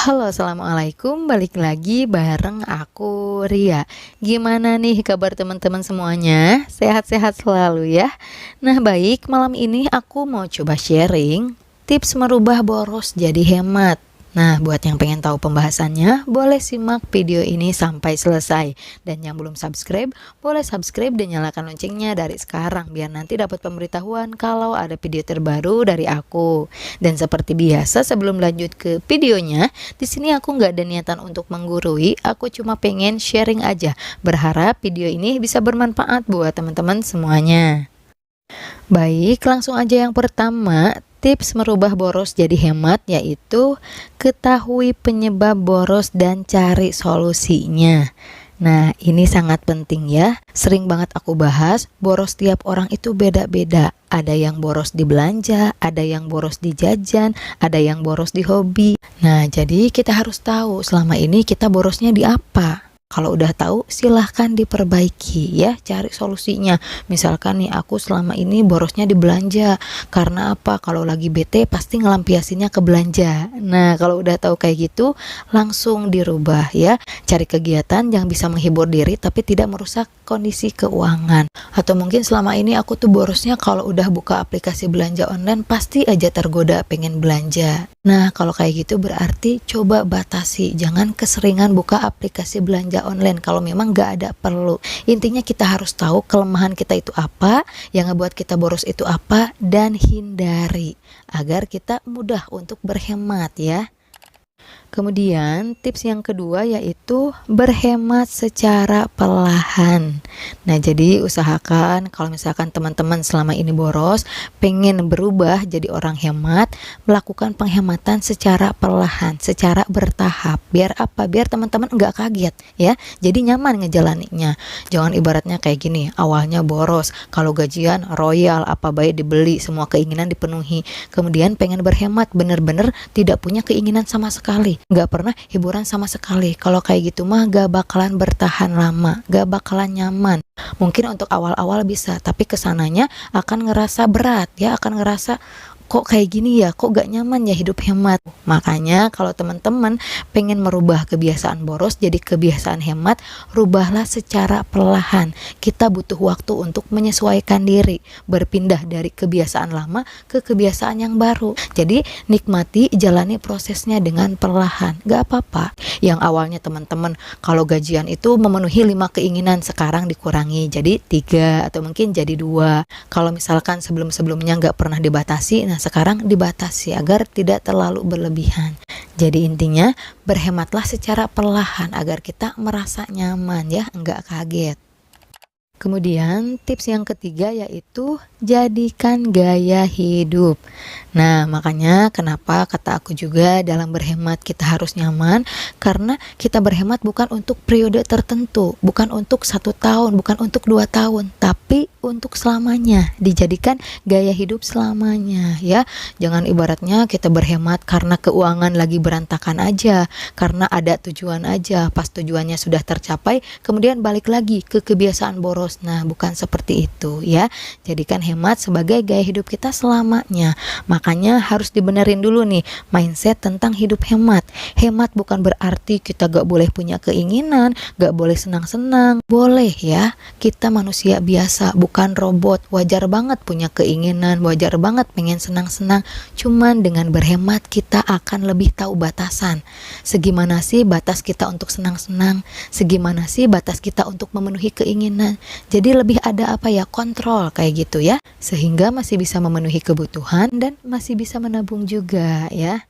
Halo, assalamualaikum. Balik lagi bareng aku, Ria. Gimana nih kabar teman-teman semuanya? Sehat-sehat selalu ya. Nah, baik, malam ini aku mau coba sharing tips merubah boros jadi hemat. Nah, buat yang pengen tahu pembahasannya, boleh simak video ini sampai selesai. Dan yang belum subscribe, boleh subscribe dan nyalakan loncengnya dari sekarang biar nanti dapat pemberitahuan kalau ada video terbaru dari aku. Dan seperti biasa, sebelum lanjut ke videonya, di sini aku nggak ada niatan untuk menggurui, aku cuma pengen sharing aja. Berharap video ini bisa bermanfaat buat teman-teman semuanya. Baik, langsung aja yang pertama, tips merubah boros jadi hemat yaitu ketahui penyebab boros dan cari solusinya. Nah, ini sangat penting ya. Sering banget aku bahas, boros tiap orang itu beda-beda. Ada yang boros di belanja, ada yang boros di jajan, ada yang boros di hobi. Nah, jadi kita harus tahu selama ini kita borosnya di apa. Kalau udah tahu, silahkan diperbaiki ya, cari solusinya. Misalkan nih, aku selama ini borosnya di belanja. Karena apa? Kalau lagi bete pasti ngelampiasinnya ke belanja. Nah, kalau udah tahu kayak gitu, langsung dirubah ya. Cari kegiatan yang bisa menghibur diri tapi tidak merusak kondisi keuangan. Atau mungkin selama ini aku tuh borosnya kalau udah buka aplikasi belanja online pasti aja tergoda pengen belanja. Nah, kalau kayak gitu berarti coba batasi. Jangan keseringan buka aplikasi belanja online kalau memang nggak ada perlu. Intinya kita harus tahu kelemahan kita itu apa, yang ngebuat kita boros itu apa, dan hindari agar kita mudah untuk berhemat ya. Kemudian tips yang kedua yaitu berhemat secara perlahan. Nah, jadi usahakan kalau misalkan teman-teman selama ini boros, pengen berubah jadi orang hemat, melakukan penghematan secara perlahan, secara bertahap. Biar apa? Biar teman-teman nggak kaget ya. Jadi nyaman ngejalaninnya. Jangan ibaratnya kayak gini, awalnya boros, kalau gajian royal, apa baik dibeli, semua keinginan dipenuhi. Kemudian pengen berhemat, bener-bener tidak punya keinginan sama sekali. Nggak pernah hiburan sama sekali. Kalau kayak gitu mah gak bakalan bertahan lama, gak bakalan nyaman. Mungkin untuk awal-awal bisa, tapi kesananya akan ngerasa berat ya, akan ngerasa kok kayak gini ya, kok gak nyaman ya hidup hemat. Makanya kalau teman-teman pengen merubah kebiasaan boros jadi kebiasaan hemat, rubahlah secara perlahan. Kita butuh waktu untuk menyesuaikan diri, berpindah dari kebiasaan lama ke kebiasaan yang baru. Jadi nikmati, jalani prosesnya dengan perlahan, gak apa-apa. Yang awalnya teman-teman kalau gajian itu memenuhi 5 keinginan, sekarang dikurangi jadi 3 atau mungkin jadi 2. Kalau misalkan sebelum-sebelumnya gak pernah dibatasi, nah sekarang dibatasi agar tidak terlalu berlebihan. Jadi intinya berhematlah secara perlahan agar kita merasa nyaman ya, enggak kaget. Kemudian tips yang ketiga yaitu jadikan gaya hidup. Nah, makanya kenapa kata aku juga dalam berhemat kita harus nyaman, karena kita berhemat bukan untuk periode tertentu, bukan untuk 1 tahun, bukan untuk 2 tahun, tapi untuk selamanya, dijadikan gaya hidup selamanya ya. Jangan ibaratnya kita berhemat karena keuangan lagi berantakan aja, karena ada tujuan aja, pas tujuannya sudah tercapai kemudian balik lagi ke kebiasaan boros. Nah, bukan seperti itu ya. Jadikan hemat sebagai gaya hidup kita selamanya. Makanya harus dibenerin dulu nih mindset tentang hidup hemat. Hemat bukan berarti kita gak boleh punya keinginan, gak boleh senang-senang. Boleh ya, kita manusia biasa, bukan robot. Wajar banget punya keinginan, wajar banget pengen senang-senang. Cuman dengan berhemat kita akan lebih tahu batasan. Segimana sih batas kita untuk senang-senang? Segimana sih batas kita untuk memenuhi keinginan? Jadi lebih ada apa ya, kontrol kayak gitu ya, sehingga masih bisa memenuhi kebutuhan dan masih bisa menabung juga ya.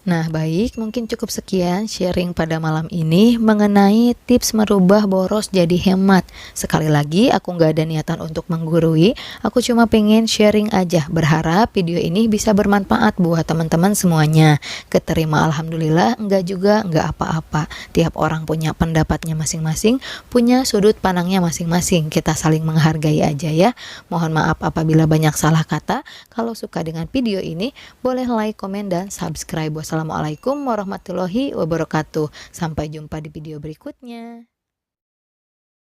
Nah, baik, mungkin cukup sekian sharing pada malam ini mengenai tips merubah boros jadi hemat. Sekali lagi, aku nggak ada niatan untuk menggurui, aku cuma pengen sharing aja. Berharap video ini bisa bermanfaat buat teman-teman semuanya. Keterima alhamdulillah, enggak juga enggak apa-apa. Tiap orang punya pendapatnya masing-masing, punya sudut pandangnya masing-masing. Kita saling menghargai aja ya. Mohon maaf apabila banyak salah kata. Kalau suka dengan video ini, boleh like, komen, dan subscribe. Wassalamualaikum warahmatullahi wabarakatuh. Sampai jumpa di video berikutnya.